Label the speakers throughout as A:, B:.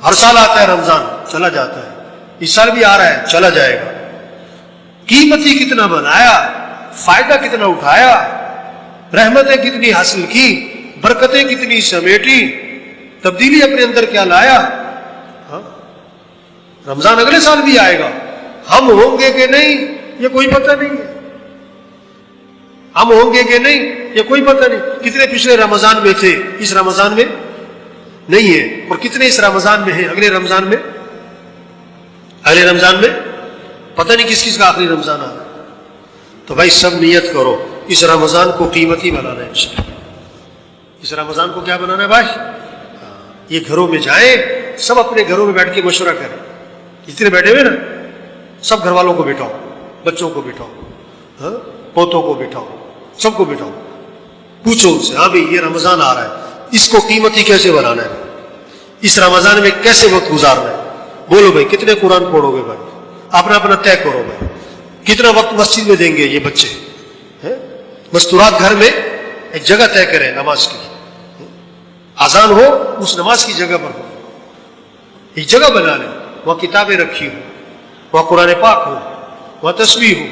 A: ہر سال آتا ہے رمضان، چلا جاتا ہے، اس سال بھی آ رہا ہے، چلا جائے گا۔ قیمتی کتنا بنایا، فائدہ کتنا اٹھایا، رحمتیں کتنی حاصل کی، برکتیں کتنی سمیٹی، تبدیلی اپنے اندر کیا لایا۔ ہاں؟ رمضان اگلے سال بھی آئے گا، ہم ہوں گے کہ نہیں یہ کوئی پتہ نہیں ہے، ہم ہوں گے کہ نہیں یہ کوئی پتہ نہیں۔ کتنے پچھلے رمضان میں تھے، اس رمضان میں نہیں ہے، اور کتنے اس رمضان میں ہیں، اگلے رمضان میں، اگلے رمضان میں پتہ نہیں کس کا آخری رمضان آ رہا ہے۔ تو بھائی سب نیت کرو اس رمضان کو قیمتی بنانا ہے انشاءاللہ۔ اس رمضان کو کیا بنانا ہے بھائی؟ یہ گھروں میں جائیں، سب اپنے گھروں میں بیٹھ کے مشورہ کریں، جتنے بیٹھے ہوئے نا سب گھر والوں کو بٹھاؤ، بچوں کو بٹھاؤ، ہاں پوتوں کو بٹھاؤ، سب کو بٹھاؤ، پوچھو ان سے، ہاں بھائی یہ رمضان آ رہا ہے، اس کو قیمتی کیسے بنانا ہے، اس رمضان میں کیسے وقت گزارنا ہے۔ بولو بھائی کتنے قرآن پڑھو گے بھائی، اپنا اپنا طے کرو بھائی، کتنا وقت مسجد میں دیں گے یہ بچے، مستورات گھر میں ایک جگہ طے کریں نماز کی، اذان ہو اس نماز کی جگہ پر ہو، ایک جگہ بنا لیں، وہاں کتابیں رکھی ہو، وہاں قرآن پاک ہو، وہاں تسبیح ہو،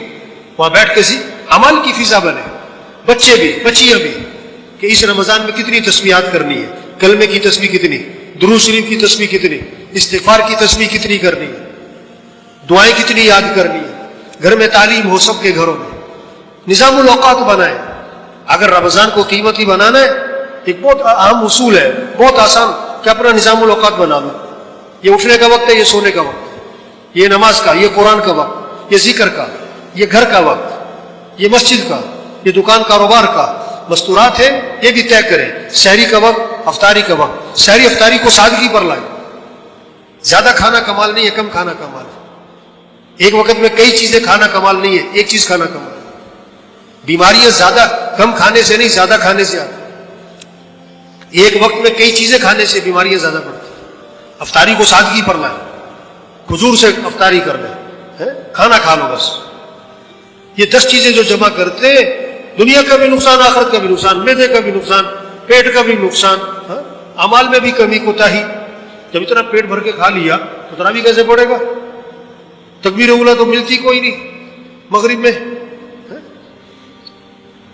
A: وہاں بیٹھ کے عمل کی فضا بنے، بچے بھی بچیاں بھی، کہ اس رمضان میں کتنی تسبیحات کرنی ہے، کلمے کی تسبیح کتنی، درود شریف کی تسبیح کتنی، استغفار کی تسبیح کتنی کرنی ہے، دعائیں کتنی یاد کرنی ہے، گھر میں تعلیم ہو سب کے گھروں میں، نظام الاوقات بنائیں۔ اگر رمضان کو قیمتی بنانا ہے ایک بہت اہم اصول ہے، بہت آسان، کہ اپنا نظام الاوقات بنا لو، یہ اٹھنے کا وقت ہے، یہ سونے کا وقت ہے، یہ نماز کا، یہ قرآن کا وقت، یہ ذکر کا، یہ گھر کا وقت، یہ مسجد کا، یہ دکان کاروبار کا، مستورات ہے یہ بھی طے کریں، سحری کا وقت، افطاری کا وقت، سحری افطاری کو سادگی پر لائیں، زیادہ کھانا کمال نہیں ہے، کم کھانا کمال ہے، ایک وقت میں کئی چیزیں کھانا کمال نہیں ہے، ایک چیز کھانا کمال ہے۔ بیماریاں زیادہ کم کھانے سے نہیں، زیادہ کھانے سے آتی، ایک وقت میں کئی چیزیں کھانے سے بیماریاں زیادہ بڑھتی ہیں۔ افطاری کو سادگی پر لائیں، کھجور سے افطاری کر لیں، کھانا کھا لو بس۔ یہ 10 چیزیں جو جمع کرتے ہیں، دنیا کا بھی نقصان، آخرت کا بھی نقصان، معدے کا بھی نقصان، پیٹ کا بھی نقصان، اعمال میں بھی کمی کوتاہی۔ جب اتنا پیٹ بھر کے کھا لیا تو تراویح کیسے پڑے گا؟ تکبیر اولا تو ملتی کوئی نہیں مغرب میں۔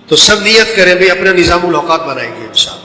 A: تو سب نیت کریں بھائی اپنا نظام الاوقات بنائیں گے انشاءاللہ۔